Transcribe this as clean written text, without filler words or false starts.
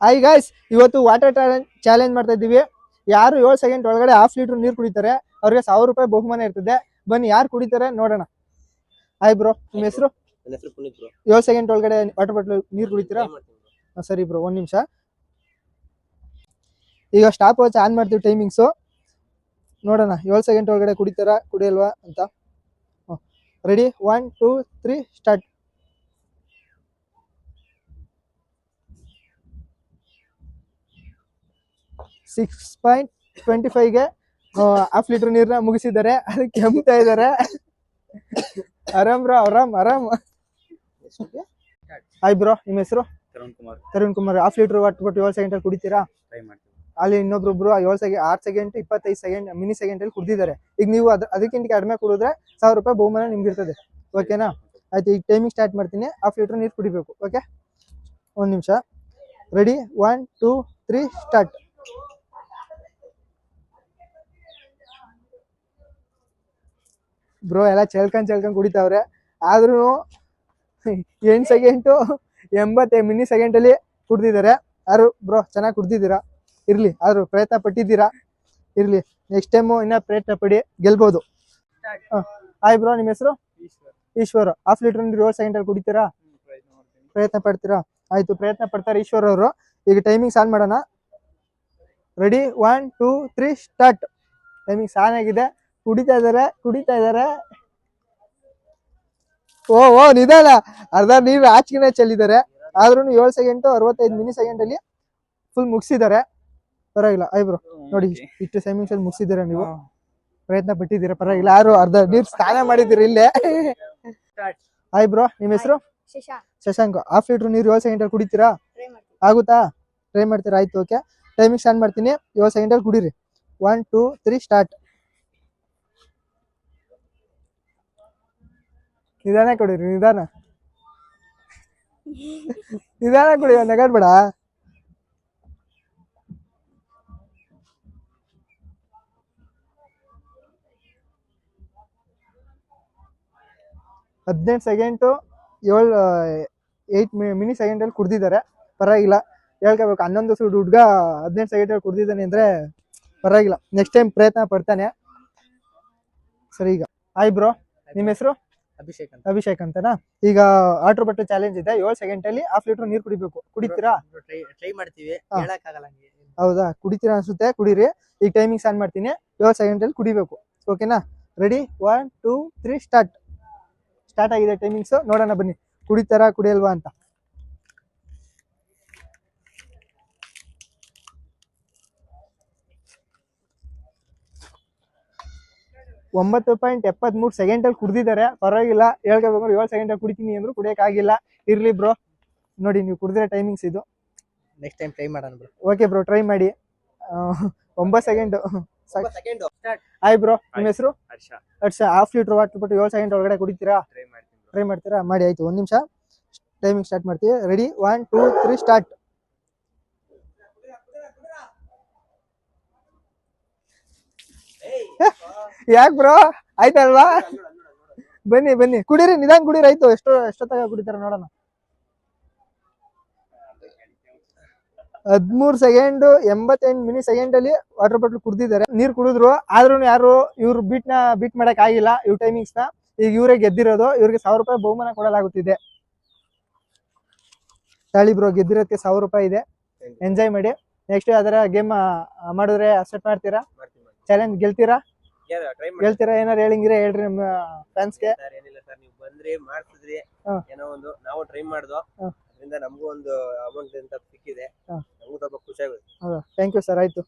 Hi guys, ಇವತ್ತು water challenge ಮಾಡ್ತಾ ಇದ್ದೀವಿ. ಯಾರು 7 ಸೆಕೆಂಡ್ ಒಳಗಡೆ ಹಾಫ್ ಲೀಟರ್ ನೀರು ಕುಡಿತಾರೆ ಅವ್ರಿಗೆ 1000 ರೂಪಾಯಿ ಬಹುಮಾನ ಇರ್ತದೆ. ಬನ್ನಿ ಯಾರು ಕುಡಿತಾರೆ ನೋಡೋಣ. ಹಾಯ್ ಬ್ರೋ, ನಿಮ್ಮ ಹೆಸರು? 7 ಸೆಕೆಂಡ್ ಒಳಗಡೆ ವಾಟರ್ ಬಾಟಲ್ ನೀರು ಕುಡಿತೀರಾ? ಸರಿ ಬ್ರೋ, 1 ನಿಮಿಷ. ಈಗ ಸ್ಟಾಪ್ ವಾಚ್ ಆನ್ ಮಾಡ್ತೀವಿ, ಟೈಮಿಂಗ್ಸು ನೋಡೋಣ 7 ಸೆಕೆಂಡ್ ಒಳಗಡೆ ಕುಡಿತಾರಾ ಕುಡಿಯಲ್ವಾ ಅಂತ. Ready, 1 2 3 start. $6.25 ಹಾಫ್ ಲೀಟರ್ ನೀರ್ನ ಮುಗಿಸಿದ್ದಾರೆ. ಅದಕ್ಕೆ ಕೆಮ್ತಾ ಇದ್ದಾರೆ. ಆರಾಮ್ ಬ್ರೋ, ಆರಾಮ್. ಹಾಯ್ ಬ್ರೋ, ನಿಮ್ಮ ಹೆಸರು? ತರುಣ್ ಕುಮಾರ್. ಹಾಫ್ ಲೀಟರ್ ಕೊಟ್ಟು 7 ಸೆಕೆಂಡ್ ಕುಡಿತೀರಾ? ಅಲ್ಲಿ ಇನ್ನೊಬ್ರು 6 ಸೆಕೆಂಡ್ 25 ಸೆಕೆಂಡ್ ಮಿನಿ ಸೆಕೆಂಡ್ ಅಲ್ಲಿ ಕುಡಿದಿದ್ದಾರೆ. ಈಗ ನೀವು ಅದಕ್ಕಿಂತ ಕಡಿಮೆ ಕುಡಿದ್ರೆ 1000 ರೂಪಾಯಿ ಬಹುಮಾನ ನಿಮ್ಗೆ ಇರ್ತದೆ. ಓಕೆನಾ? ಆಯ್ತು, ಈಗ ಟೈಮಿಂಗ್ ಸ್ಟಾರ್ಟ್ ಮಾಡ್ತೀನಿ. ಹಾಫ್ ಲೀಟರ್ ನೀರು ಕುಡಿಬೇಕು. ಓಕೆ, 1 ನಿಮಿಷ. Ready, 1 2 3 start. ಬ್ರೋ ಎಲ್ಲ ಚೆಲ್ಕೊಂಡ್ ಕುಡಿತಾವ್ರೆ. ಆದ್ರೂ 8 ಸೆಕೆಂಡು 80 ಮಿನಿ ಸೆಕೆಂಡ್ ಅಲ್ಲಿ ಕುಡ್ದಿದ್ದಾರೆ. ಯಾರು ಬ್ರೋ ಚೆನ್ನಾಗಿ ಕುಡ್ದಿದ್ದೀರಾ? ಇರ್ಲಿ, ಆದ್ರೂ ಪ್ರಯತ್ನ ಪಟ್ಟಿದ್ದೀರಾ, ಇರ್ಲಿ. ನೆಕ್ಸ್ಟ್ ಟೈಮು ಇನ್ನ ಪ್ರಯತ್ನ ಪಡಿ, ಗೆಲ್ಬಹುದು. ಹಾಯ್ ಬ್ರೋ, ನಿಮ್ಮ ಹೆಸರು? ಈಶ್ವರ್. ಹಾಫ್ ಲೀಟರ್ ನೀರು 7 ಸೆಕೆಂಡ್ ಅಲ್ಲಿ ಕುಡಿತೀರಾ? ಪ್ರಯತ್ನ ಪಡ್ತೀರಾ? ಆಯ್ತು, ಪ್ರಯತ್ನ ಪಡ್ತಾರೆ ಈಶ್ವರ್ ಅವರು. ಈಗ ಟೈಮಿಂಗ್ಸ್ ಆನ್ ಮಾಡೋಣ. Ready, 1 2 3 start. ಟೈಮಿಂಗ್ಸ್ ಆನ್ ಆಗಿದೆ. ಕುಡಿತಾ ಇದಾರೆ. ಓ ನಿಧಾನ, ಅರ್ಧ ನೀರು ಆಚೆಗೆ ಚೆಲ್ಲಿದ್ದಾರೆ. ಆದ್ರೂ 7 ಸೆಕೆಂಡ್ 65 ಮಿನಿ ಸೆಕೆಂಡ್ ಅಲ್ಲಿ ಫುಲ್ ಮುಗಿಸಿದ್ದಾರೆ. ಪರವಾಗಿಲ್ಲ. ಆಯ್ ಬ್ರೋ, ನೋಡಿ ಇಷ್ಟು ಟೈಮಿಂಗ್ಸ್ ಅಲ್ಲಿ ಮುಗಿಸಿದ್ದೀರಾ ನೀವು. ಪ್ರಯತ್ನ ಪಟ್ಟಿದ್ದೀರಾ, ಪರವಾಗಿಲ್ಲ. ಯಾರು ಅರ್ಧ ನೀರು ಸ್ನಾನ ಮಾಡಿದ್ದೀರಿ ಇಲ್ಲೇ. ಆಯ್ ಬ್ರೋ, ನಿಮ್ಮ ಹೆಸರು? ಶಶಾಂಕ್. ಹಾಫ್ ಲೀಟರ್ ನೀರು 7 ಸೆಕೆಂಡ್ ಅಲ್ಲಿ ಕುಡಿತೀರಾ? ಆಗುತ್ತಾ? ಟ್ರೈ ಮಾಡ್ತೀರಾ? ಆಯ್ತು, ಓಕೆ. ಟೈಮಿಂಗ್ ಸ್ಟಾರ್ಟ್ ಮಾಡ್ತೀನಿ. 7 ಸೆಕೆಂಡ್ ಅಲ್ಲಿ ಕುಡೀರಿ. 1 2 3 ಸ್ಟಾರ್ಟ್. ನಿಧಾನ ಕುಡೀರಿ, ನಿಧಾನ ಕುಡಿ, ನಗಾಡ್ಬೇಡ. ಹದಿನೆಂಟು ಸೆಕೆಂಡು 8 ಮಿನಿ ಸೆಕೆಂಡ್ ಅಲ್ಲಿ ಕುಡ್ದಿದ್ದಾರೆ. ಪರವಾಗಿಲ್ಲ, ಹೇಳ್ಕೋಬೇಕು. 11 ಹುಡುಗ 15 ಸೆಕೆಂಡ್ ಅಲ್ಲಿ ಕುಡ್ದಿದ್ದಾನೆ ಅಂದ್ರೆ ಪರವಾಗಿಲ್ಲ. ನೆಕ್ಸ್ಟ್ ಟೈಮ್ ಪ್ರಯತ್ನ ಪಡ್ತಾನೆ. ಸರಿ, ಈಗ ಹಾಯ್ ಬ್ರೋ, ನಿಮ್ಮ ಹೆಸರು? ಅಭಿಷೇಕ್ ಅಂತನಾ? ಈಗ ವಾಟರ್ ಬಾಟಲ್ ಚಾಲೆಂಜ್ ಇದೆ. 7 ಸೆಕೆಂಡ್ ಅಲ್ಲಿ ಹಾಫ್ ಲೀಟರ್ ನೀರು ಕುಡಿಬೇಕು. ಕುಡಿತೀರಾ? ಟ್ರೈ ಮಾಡ್ತೀವಿ. ಹೌದಾ? ಕುಡಿತೀರಾ ಅನ್ಸುತ್ತೆ, ಕುಡೀರಿ. ಈಗ ಟೈಮಿಂಗ್ಸ್ ಆನ್ ಮಾಡ್ತೀನಿ. 7 ಸೆಕೆಂಡ್ ಅಲ್ಲಿ ಕುಡಿಬೇಕು. ಓಕೆನಾ? ರೆಡಿ, 1 2 3 ಸ್ಟಾರ್ಟ್ ಆಗಿದೆ ಟೈಮಿಂಗ್ಸ್. ನೋಡೋಣ ಬನ್ನಿ, ಕುಡಿತಾರಾ ಕುಡಿಯಲ್ವಾ ಅಂತ. $9.73 ಸೆಕೆಂಡ್ ಅಲ್ಲಿ ಕುಡ್ದಿದ್ದಾರೆ. ಪರವಾಗಿಲ್ಲ, ಹೇಳ್ಕೋಬೇಕು. 7 ಸೆಕೆಂಡ್ ಅಲ್ಲಿ ಕುಡಿತೀನಿ ಅಂದ್ರು ಕುಡಿಯಕ್ಕಾಗಿಲ್ಲ. ಇರ್ಲಿ ಬ್ರೋ, ನೋಡಿ ನೀವು ಕುಡಿದ್ರೆ ಟೈಮಿಂಗ್ಸ್ ಇದು. ನೆಕ್ಸ್ಟ್ ಟೈಮ್ ಟ್ರೈ ಮಾಡೋಣ ಬ್ರೋ. ಓಕೆ ಬ್ರೋ, ಟ್ರೈ ಮಾಡಿ. 9 ಸೆಕೆಂಡ್. ಹಾಯ್ ಬ್ರೋ, ನಿಮ್ಮ ಹೆಸರು? Harsha. Half litre water bottle 7 second ಒಳಗಡೆ ಕುಡಿತೀರಾ? ಟ್ರೈ ಮಾಡ್ತೀರಾ? ಮಾಡಿ. ಆಯ್ತು, 1 ನಿಮಿಷ. ಟೈಮಿಂಗ್ ಸ್ಟಾರ್ಟ್ ಮಾಡ್ತೀವಿ. Ready, 1 2 3 start. ಯಾಕೆ ಬ್ರೋ, ಆಯ್ತಲ್ವಾ? ಬನ್ನಿ ಕುಡೀರಿ, ನಿಧಾನ ಕುಡೀರಿ. ಆಯ್ತು, ಎಷ್ಟೊತ್ತಾಗ ಕುಡಿತಾರ ನೋಡೋಣ. 13 ಸೆಕೆಂಡ್ 88 ಮಿನಿ ಸೆಕೆಂಡ್ ಅಲ್ಲಿ ವಾಟರ್ ಬಾಟಲ್ ಕುಡ್ದಿದ್ದಾರೆ. ನೀರು ಕುಡಿದ್ರು. ಆದ್ರೂ ಯಾರು ಇವ್ರು ಬೀಟ್ ಮಾಡಕ್ ಆಗಿಲ್ಲ ಇವ್ರ ಟೈಮಿಂಗ್ಸ್ ನ. ಈಗ ಇವರೇ ಗೆದ್ದಿರೋದು. ಇವ್ರಿಗೆ 1000 ರೂಪಾಯಿ ಬಹುಮಾನ ಕೊಡಲಾಗುತ್ತಿದೆ. ತಾಳಿ ಬ್ರೋ, ಗೆದ್ದಿರೋದಕ್ಕೆ 1000 ರೂಪಾಯಿ ಇದೆ. ಎಂಜಾಯ್ ಮಾಡಿ. ನೆಕ್ಸ್ಟ್ ಅದರ ಗೇಮ್ ಮಾಡಿದ್ರೆ ಅಕ್ಸೆಪ್ಟ್ ಮಾಡ್ತೀರಾ? ಚಾಲೆಂಜ್ ಗೆಲ್ತೀರಾ? ಏನಾರು ಹೇಳಿಂಗಿದ್ರೆ ಹೇಳ್ರಿ ನಮ್ಮ ಫ್ಯಾನ್ಸ್ಗೆ. ಏನಿಲ್ಲ ಸರ್, ನೀವು ಬಂದ್ರಿ ಮಾಡ್ತಿದ್ರಿ, ಏನೋ ಒಂದು ನಾವು ಟ್ರೈ ಮಾಡ್ದೋ, ಅದರಿಂದ ನಮಗೂ ಒಂದು ಅಮೌಂಟ್ ಅಂತ ಸಿಕ್ಕಿದೆ. ನಮಗೂ ಸ್ವಲ್ಪ ಖುಷಿ ಆಗುತ್ತೆ. Thank you sir. ಆಯ್ತು.